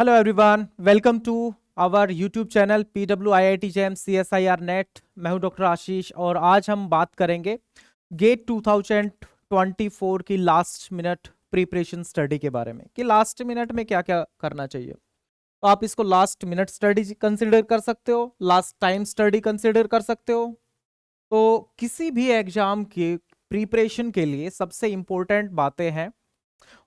Hello everyone, welcome to our YouTube channel PWIIT JAM CSIR NET. मैं हूं doctor आशीष और आज हम बात करेंगे गेट 2024 की लास्ट मिनट प्रिपरेशन स्टडी के बारे में कि लास्ट मिनट में क्या क्या करना चाहिए। तो आप इसको लास्ट मिनट स्टडी कंसिडर कर सकते हो, लास्ट टाइम स्टडी कंसिडर कर सकते हो। तो किसी भी एग्जाम के प्रिपरेशन के लिए सबसे इंपॉर्टेंट बातें हैं,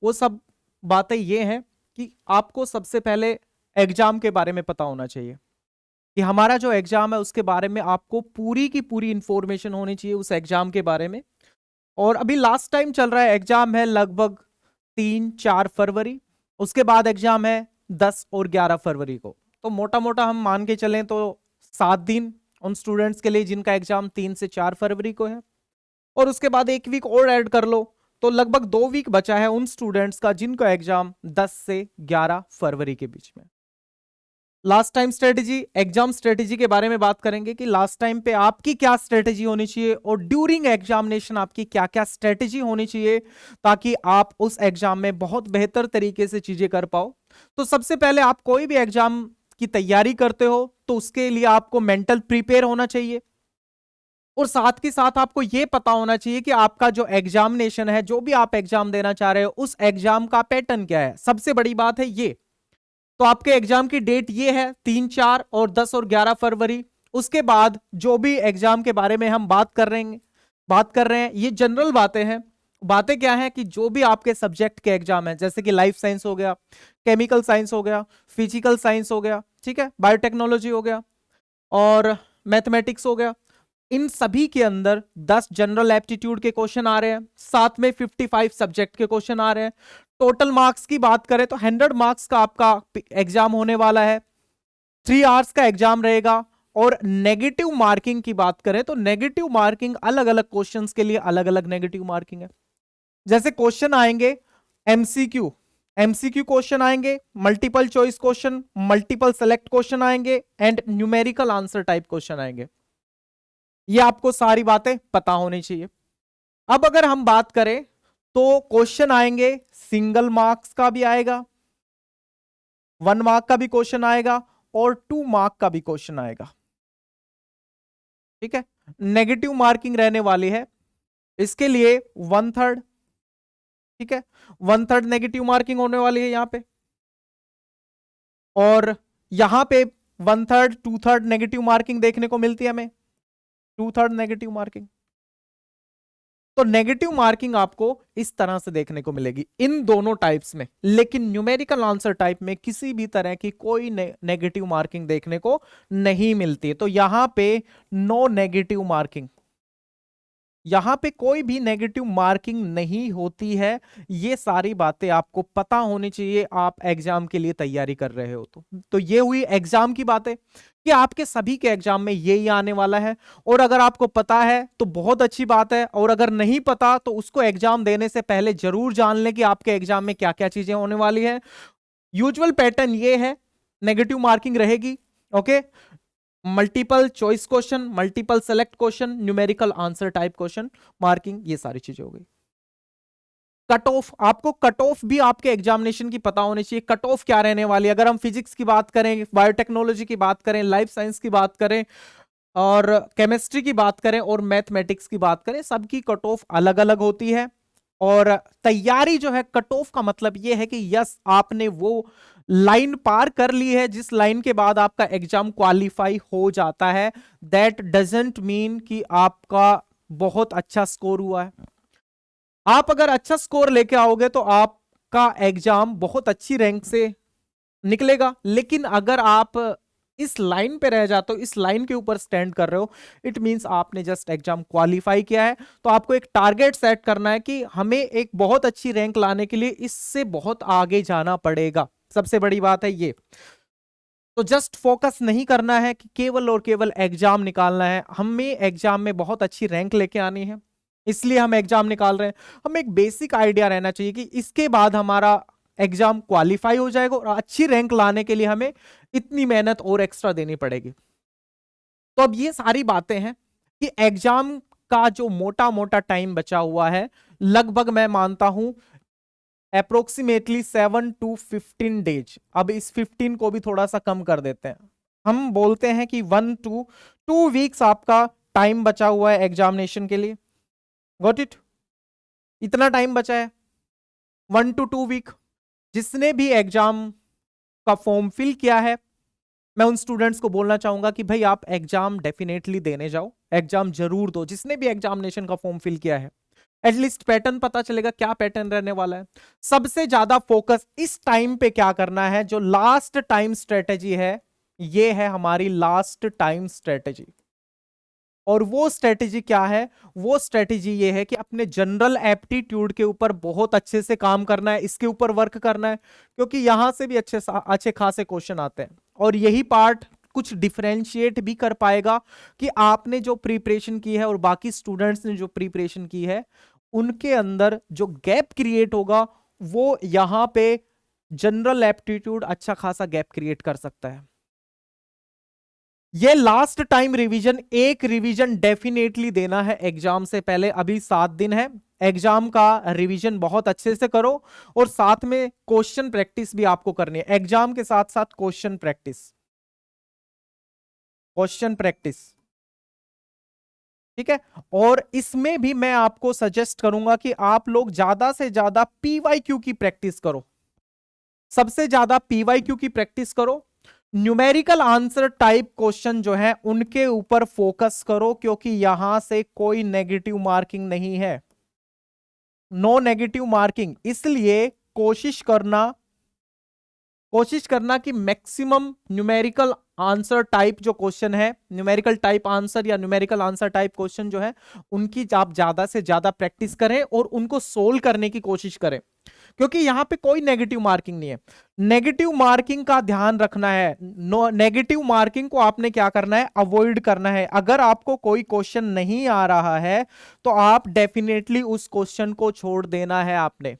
वो सब बातें ये हैं कि आपको सबसे पहले एग्जाम के बारे में पता होना चाहिए कि हमारा जो एग्जाम है उसके बारे में आपको पूरी की पूरी इंफॉर्मेशन होनी चाहिए उस एग्जाम के बारे में। और अभी लास्ट टाइम चल रहा है, एग्जाम है लगभग 3-4 फरवरी, उसके बाद एग्जाम है 10 और 11 फरवरी को। तो मोटा मोटा हम मान के चलें तो 7 दिन उन स्टूडेंट्स के लिए जिनका एग्जाम 3 से 4 फरवरी को है, और उसके बाद एक वीक और ऐड कर लो तो लगभग 2 वीक बचा है उन स्टूडेंट्स का जिनका एग्जाम 10 से 11 फरवरी के बीच में। Last time strategy, exam strategy के बारे में बात करेंगे कि लास्ट टाइम पे आपकी क्या स्ट्रेटेजी होनी चाहिए और ड्यूरिंग एग्जामिनेशन आपकी क्या क्या स्ट्रेटेजी होनी चाहिए ताकि आप उस एग्जाम में बहुत बेहतर तरीके से चीजें कर पाओ। तो सबसे पहले आप कोई भी एग्जाम की तैयारी करते हो तो उसके लिए आपको मेंटल प्रिपेयर होना चाहिए, और साथ के साथ आपको यह पता होना चाहिए कि आपका जो एग्जामिनेशन है, जो भी आप एग्जाम देना चाह रहे हो, उस एग्जाम का पैटर्न क्या है। सबसे बड़ी बात है ये। तो आपके एग्जाम की डेट ये है 3, 4 और 10 और 11 फरवरी। उसके बाद जो भी एग्जाम के बारे में हम बात कर रहे हैं ये जनरल बातें हैं। बातें क्या है कि जो भी आपके सब्जेक्ट के एग्जाम है, जैसे कि लाइफ साइंस हो गया, केमिकल साइंस हो गया, फिजिकल साइंस हो गया, ठीक है, बायोटेक्नोलॉजी हो गया और मैथमेटिक्स हो गया, इन सभी के अंदर 10 जनरल एप्टीट्यूड के क्वेश्चन आ रहे हैं, साथ में 55 सब्जेक्ट के क्वेश्चन आ रहे हैं। टोटल मार्क्स की बात करें तो 100 मार्क्स का आपका एग्जाम होने वाला है, 3 आवर्स का एग्जाम रहेगा। और नेगेटिव मार्किंग की बात करें तो नेगेटिव मार्किंग अलग अलग क्वेश्चंस के लिए अलग अलग नेगेटिव मार्किंग है। जैसे क्वेश्चन आएंगे एमसीक्यू, एमसीक्यू क्वेश्चन आएंगे, multiple choice question, multiple select question आएंगे and numerical answer type question आएंगे। ये आपको सारी बातें पता होनी चाहिए। अब अगर हम बात करें तो क्वेश्चन आएंगे, सिंगल मार्क्स का भी आएगा, 1 मार्क का भी क्वेश्चन आएगा और 2 मार्क का भी क्वेश्चन आएगा, ठीक है। नेगेटिव मार्किंग रहने वाली है, इसके लिए 1/3, ठीक है, 1/3 नेगेटिव मार्किंग होने वाली है यहां पे, और यहां पे 1/3 2/3 नेगेटिव मार्किंग देखने को मिलती है हमें, 2/3 नेगेटिव मार्किंग। तो नेगेटिव मार्किंग आपको इस तरह से देखने को मिलेगी इन दोनों टाइप्स में, लेकिन न्यूमेरिकल आंसर टाइप में किसी भी तरह की कोई नेगेटिव मार्किंग देखने को नहीं मिलती। तो यहां पे नो नेगेटिव मार्किंग, यहां पे कोई भी नेगेटिव मार्किंग नहीं होती है। ये सारी बातें आपको पता होनी चाहिए आप एग्जाम के लिए तैयारी कर रहे हो। तो ये हुई एग्जाम की बातें कि आपके सभी के एग्जाम में ये ही आने वाला है। और अगर आपको पता है तो बहुत अच्छी बात है, और अगर नहीं पता तो उसको एग्जाम देने से पहले जरूर जान लें कि आपके एग्जाम में क्या क्या चीजें होने वाली है। यूजुअल पैटर्न ये है, नेगेटिव मार्किंग रहेगी, okay, multiple choice question, multiple select question, numerical answer type question marking, ये सारी चीजें हो गई। कट ऑफ, आपको कट ऑफ भी आपके एग्जामिनेशन की पता होनी चाहिए, कट ऑफ क्या रहने वाली है। अगर हम फिजिक्स की बात करें, बायोटेक्नोलॉजी की बात करें, लाइफ साइंस की बात करें और केमिस्ट्री की बात करें और मैथमेटिक्स की बात करें, सबकी कट ऑफ अलग अलग होती है। और तैयारी जो है, कट ऑफ का मतलब यह है कि यस आपने वो लाइन पार कर ली है जिस लाइन के बाद आपका एग्जाम क्वालिफाई हो जाता है। दैट डजंट मीन कि आपका बहुत अच्छा स्कोर हुआ है। आप अगर अच्छा स्कोर लेके आओगे तो आपका एग्जाम बहुत अच्छी रैंक से निकलेगा, लेकिन अगर आप इस लाइन पे रह जाते हो, इस लाइन के ऊपर स्टैंड कर रहे हो, इट मींस आपने जस्ट एग्जाम क्वालिफाई किया है। तो आपको एक टारगेट सेट करना है कि हमें एक बहुत अच्छी रैंक लाने के लिए इससे बहुत आगे जाना पड़ेगा। सबसे बड़ी बात है ये। तो जस्ट फोकस नहीं करना है कि केवल और केवल एग्जाम निकालना है, हमें एग्जाम में बहुत अच्छी रैंक लेके आनी है, इसलिए हम एग्जाम निकाल रहे हैं। हमें एक बेसिक आइडिया रहना चाहिए कि इसके बाद हमारा एग्जाम क्वालिफाई हो जाएगा और अच्छी रैंक लाने के लिए हमें इतनी मेहनत और एक्स्ट्रा देनी पड़ेगी। तो अब ये सारी बातें हैं कि एग्जाम का जो मोटा मोटा टाइम बचा हुआ है, लगभग मैं मानता हूं अप्रोक्सीमेटली 7 to 15 डेज। अब इस 15 को भी थोड़ा सा कम कर देते हैं, हम बोलते हैं कि 1 to 2 वीक्स आपका टाइम बचा हुआ है एग्जामिनेशन के लिए। Got it? इतना टाइम बचा है, 1 to 2 वीक। जिसने भी एग्जाम का फॉर्म फिल किया है, मैं उन स्टूडेंट्स को बोलना चाहूंगा कि भाई आप एग्जाम डेफिनेटली देने जाओ, एग्जाम जरूर दो। जिसने भी एग्जामिनेशन का फॉर्म फिल किया है, एटलीस्ट पैटर्न पता चलेगा क्या पैटर्न रहने वाला है। सबसे ज्यादा फोकस इस टाइम पे क्या करना है, जो लास्ट टाइम स्ट्रेटेजी है, ये है हमारी लास्ट टाइम स्ट्रेटेजी। और वो स्ट्रेटेजी क्या है? वो स्ट्रेटेजी ये है कि अपने जनरल एप्टीट्यूड के ऊपर बहुत अच्छे से काम करना है, इसके ऊपर वर्क करना है, क्योंकि यहां से भी अच्छे खासे क्वेश्चन आते हैं। और यही पार्ट कुछ डिफरेंशिएट भी कर पाएगा कि आपने जो प्रिपरेशन की है और बाकी स्टूडेंट्स ने जो प्रिपरेशन की है, उनके अंदर जो गैप क्रिएट होगा, वो यहां पे जनरल एप्टीट्यूड अच्छा खासा गैप क्रिएट कर सकता है। ये लास्ट टाइम रिवीजन, एक रिवीजन डेफिनेटली देना है एग्जाम से पहले। अभी 7 दिन है, एग्जाम का रिवीजन बहुत अच्छे से करो, और साथ में क्वेश्चन प्रैक्टिस भी आपको करनी है। एग्जाम के साथ साथ क्वेश्चन प्रैक्टिस, क्वेश्चन प्रैक्टिस, ठीक है। और इसमें भी मैं आपको सजेस्ट करूंगा कि आप लोग ज्यादा से ज्यादा पीवाईक्यू की प्रैक्टिस करो, सबसे ज्यादा पीवाईक्यू की प्रैक्टिस करो। न्यूमेरिकल आंसर टाइप क्वेश्चन जो है उनके ऊपर फोकस करो, क्योंकि यहां से कोई नेगेटिव मार्किंग नहीं है, नो नेगेटिव मार्किंग। इसलिए कोशिश करना कि मैक्सिमम न्यूमेरिकल आंसर टाइप जो क्वेश्चन है, न्यूमेरिकल टाइप आंसर या न्यूमेरिकल आंसर टाइप क्वेश्चन जो है, उनकी आप ज्यादा से ज्यादा प्रैक्टिस करें और उनको सोल्व करने की कोशिश करें, क्योंकि यहां पे कोई नेगेटिव मार्किंग नहीं है। नेगेटिव मार्किंग का ध्यान रखना है, नेगेटिव मार्किंग को आपने क्या करना है, अवॉइड करना है। अगर आपको कोई क्वेश्चन नहीं आ रहा है तो आप डेफिनेटली उस क्वेश्चन को छोड़ देना है आपने,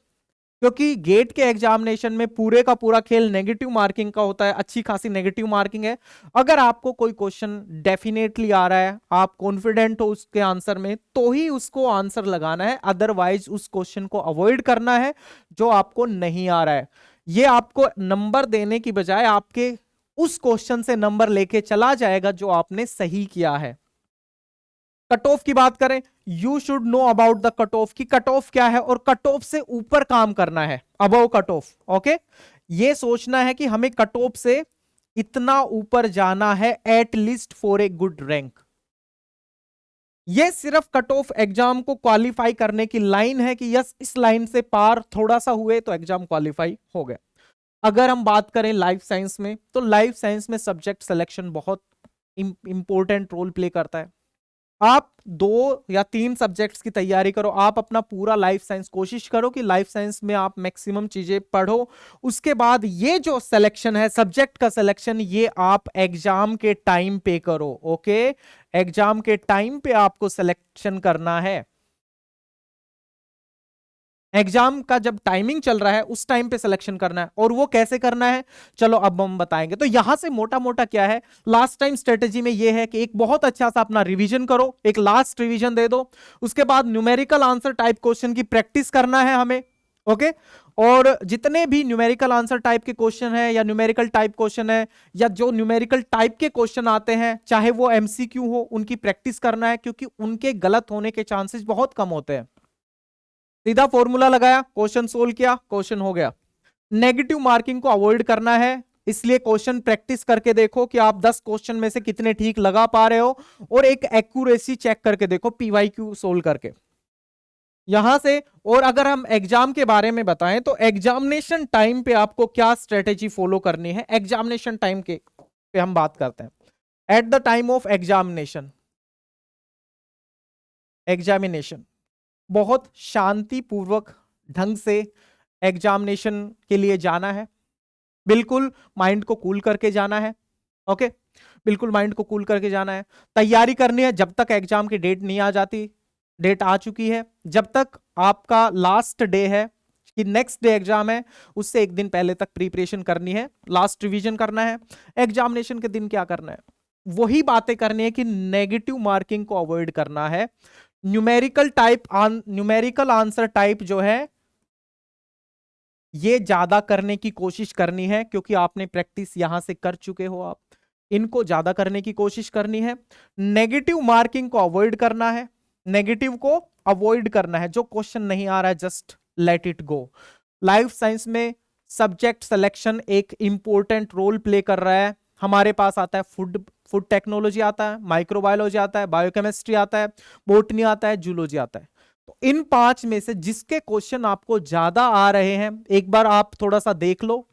क्योंकि गेट के एग्जामिनेशन में पूरे का पूरा खेल नेगेटिव मार्किंग का होता है, अच्छी खासी नेगेटिव मार्किंग है। अगर आपको कोई क्वेश्चन डेफिनेटली आ रहा है, आप कॉन्फिडेंट हो उसके आंसर में, तो ही उसको आंसर लगाना है, अदरवाइज उस क्वेश्चन को अवॉइड करना है जो आपको नहीं आ रहा है। ये आपको नंबर देने की बजाय आपके उस क्वेश्चन से नंबर लेके चला जाएगा जो आपने सही किया है। कट ऑफ की बात करें, you should know about the cut off, की कट ऑफ क्या है, और कट ऑफ से ऊपर काम करना है, अबव कट ऑफ। ओके, ये सोचना है कि हमें कट ऑफ से इतना ऊपर जाना है at least for a good rank. ये सिर्फ कट ऑफ एग्जाम को क्वालिफाई करने की लाइन है कि यस, इस लाइन से पार थोड़ा सा हुए तो एग्जाम क्वालिफाई हो गया। अगर हम बात करें लाइफ साइंस में, तो लाइफ साइंस में सब्जेक्ट सिलेक्शन बहुत इंपॉर्टेंट रोल प्ले करता है। आप 2 या 3 सब्जेक्ट्स की तैयारी करो, आप अपना पूरा लाइफ साइंस कोशिश करो कि लाइफ साइंस में आप मैक्सिमम चीजें पढ़ो। उसके बाद ये जो सिलेक्शन है, सब्जेक्ट का सिलेक्शन, ये आप एग्जाम के टाइम पे करो। ओके, एग्जाम के टाइम पे आपको सिलेक्शन करना है। एग्जाम का जब टाइमिंग चल रहा है उस टाइम पे सिलेक्शन करना है। और वो कैसे करना है, चलो अब हम बताएंगे। तो यहां से मोटा मोटा क्या है, लास्ट टाइम स्ट्रेटेजी में ये है कि एक बहुत अच्छा सा अपना रिवीजन करो, एक लास्ट रिवीजन दे दो। उसके बाद न्यूमेरिकल आंसर टाइप क्वेश्चन की प्रैक्टिस करना है हमें। ओके, और जितने भी न्यूमेरिकल आंसर टाइप के क्वेश्चन है या न्यूमेरिकल टाइप क्वेश्चन है या जो न्यूमेरिकल टाइप के क्वेश्चन आते हैं, चाहे वो एमसीक्यू हो, उनकी प्रैक्टिस करना है, क्योंकि उनके गलत होने के चांसेस बहुत कम होते हैं। सीधा फॉर्मूला लगाया, क्वेश्चन सोल्व किया, क्वेश्चन हो गया। नेगेटिव मार्किंग को अवॉइड करना है, इसलिए क्वेश्चन प्रैक्टिस करके देखो कि आप 10 क्वेश्चन में से कितने ठीक लगा पा रहे हो, और एक एक्यूरेसी चेक करके देखो पीवाईक्यू सोल्व करके यहां से। और अगर हम एग्जाम के बारे में बताएं तो एग्जामिनेशन टाइम पे आपको क्या स्ट्रेटेजी फॉलो करनी है, एग्जामिनेशन टाइम के पे हम बात करते हैं। At the time of examination, बहुत शांतिपूर्वक ढंग से एग्जामिनेशन के लिए जाना है। बिल्कुल माइंड को कूल करके जाना है। ओके, बिल्कुल माइंड को कूल करके जाना है। तैयारी करनी है जब तक एग्जाम की डेट नहीं आ जाती। डेट आ चुकी है, जब तक आपका लास्ट डे है कि नेक्स्ट डे एग्जाम है, उससे एक दिन पहले तक प्रिपरेशन करनी है, लास्ट रिवीजन करना है। एग्जामिनेशन के दिन क्या करना है, वही बातें करनी है कि नेगेटिव मार्किंग को अवॉइड करना है। न्यूमेरिकल आंसर टाइप जो है ये ज्यादा करने की कोशिश करनी है क्योंकि आपने प्रैक्टिस यहां से कर चुके हो, आप इनको ज्यादा करने की कोशिश करनी है। नेगेटिव मार्किंग को अवॉइड करना है, नेगेटिव को अवॉइड करना है। जो क्वेश्चन नहीं आ रहा है just let it go. Life science में सब्जेक्ट सिलेक्शन एक इंपॉर्टेंट रोल प्ले कर रहा है। हमारे पास आता है फूड टेक्नोलॉजी आता है, माइक्रोबायोलॉजी आता है, बायोकेमिस्ट्री आता है, बोटनी आता है, जूलॉजी आता है। तो इन 5 में से जिसके क्वेश्चन आपको ज्यादा आ रहे हैं, एक बार आप थोड़ा सा देख लो,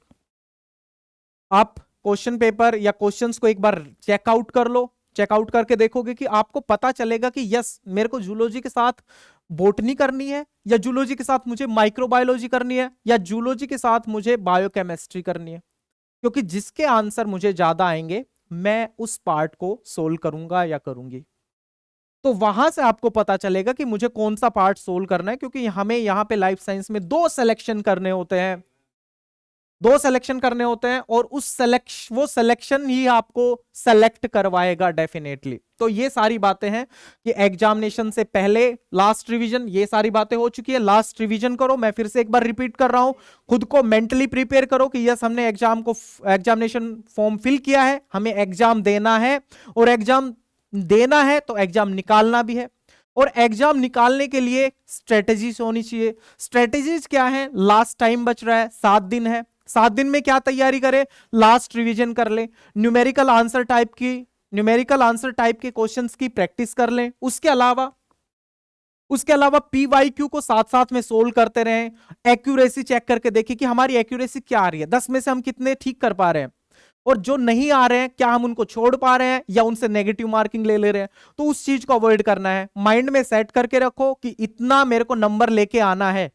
आप क्वेश्चन पेपर या क्वेश्चंस को एक बार चेकआउट कर लो। चेकआउट करके देखोगे कि आपको पता चलेगा कि यस मेरे को जूलॉजी के साथ बोटनी करनी है, या जूलॉजी के साथ मुझे माइक्रोबायोलॉजी करनी है, या जूलॉजी के साथ मुझे बायोकेमिस्ट्री करनी है। क्योंकि जिसके आंसर मुझे ज्यादा आएंगे मैं उस पार्ट को सोल्व करूंगा या करूंगी। तो वहां से आपको पता चलेगा कि मुझे कौन सा पार्ट सोल्व करना है, क्योंकि हमें यहां पे लाइफ साइंस में 2 सिलेक्शन करने होते हैं, 2 सिलेक्शन करने होते हैं, और वो सिलेक्शन ही आपको सेलेक्ट करवाएगा डेफिनेटली। तो ये सारी बातें हैं कि एग्जामिनेशन से पहले लास्ट रिवीजन, ये सारी बातें हो चुकी है, लास्ट रिवीजन करो। मैं फिर से एक बार रिपीट कर रहा हूं, खुद को मेंटली प्रिपेयर करो कि यस हमने एग्जामिनेशन फॉर्म फिल किया है, हमें एग्जाम देना है, और एग्जाम देना है तो एग्जाम निकालना भी है। और एग्जाम निकालने के लिए स्ट्रेटेजीज होनी चाहिए। स्ट्रेटेजीज क्या है? लास्ट टाइम बच रहा है, 7 दिन है, 7 दिन में क्या तैयारी करे? लास्ट रिवीजन कर ले, न्यूमेरिकल आंसर टाइप के क्वेश्चंस की प्रैक्टिस कर लें। उसके अलावा पीवाईक्यू को साथ साथ में सोल्व करते रहें। एक्यूरेसी चेक करके देखिए कि हमारी एक्यूरेसी क्या आ रही है, 10 में से हम कितने ठीक कर पा रहे हैं, और जो नहीं आ रहे हैं क्या हम उनको छोड़ पा रहे हैं या उनसे नेगेटिव मार्किंग ले ले रहे हैं। तो उस चीज को अवॉइड करना है। माइंड में सेट करके रखो कि इतना मेरे को नंबर लेके आना है।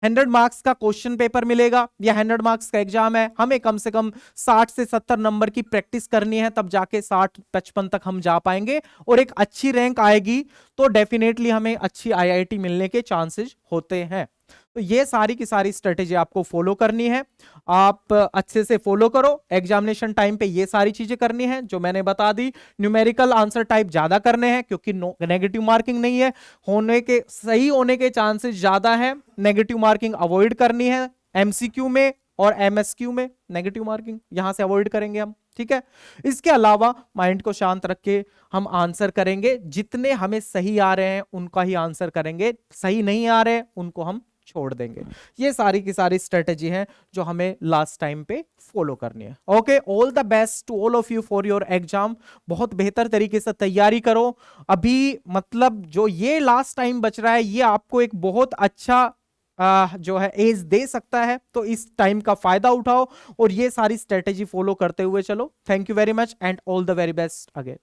100 मार्क्स का क्वेश्चन पेपर मिलेगा या 100 मार्क्स का एग्जाम है, हमें कम से कम 60 से 70 नंबर की प्रैक्टिस करनी है, तब जाके 60-55 तक हम जा पाएंगे, और एक अच्छी रैंक आएगी तो डेफिनेटली हमें अच्छी आईआईटी मिलने के चांसेस होते हैं। तो ये सारी की सारी स्ट्रेटेजी आपको फॉलो करनी है, आप अच्छे से फॉलो करो। एग्जामिनेशन टाइम पे ये सारी चीजें करनी है जो मैंने बता दी। न्यूमेरिकल आंसर टाइप ज्यादा करने हैं क्योंकि नेगेटिव मार्किंग नहीं है, सही होने के चांसेस ज्यादा है। नेगेटिव मार्किंग अवॉइड करनी है एमसीक्यू में और एमएसक्यू में, नेगेटिव मार्किंग यहां से अवॉइड करेंगे हम, ठीक है। इसके अलावा माइंड को शांत रख के हम आंसर करेंगे, जितने हमें सही आ रहे हैं उनका ही आंसर करेंगे, सही नहीं आ रहे उनको हम छोड़ देंगे। ये सारी की सारी स्ट्रेटेजी है जो हमें लास्ट टाइम पे फॉलो करनी है। Okay, all the best to all of you for your exam. बहुत बेहतर तरीके से तैयारी करो। अभी मतलब जो ये लास्ट टाइम बच रहा है ये आपको एक बहुत अच्छा जो है एज दे सकता है, तो इस टाइम का फायदा उठाओ और ये सारी स्ट्रेटेजी फॉलो करते हुए चलो। Thank you very much and all the very best again.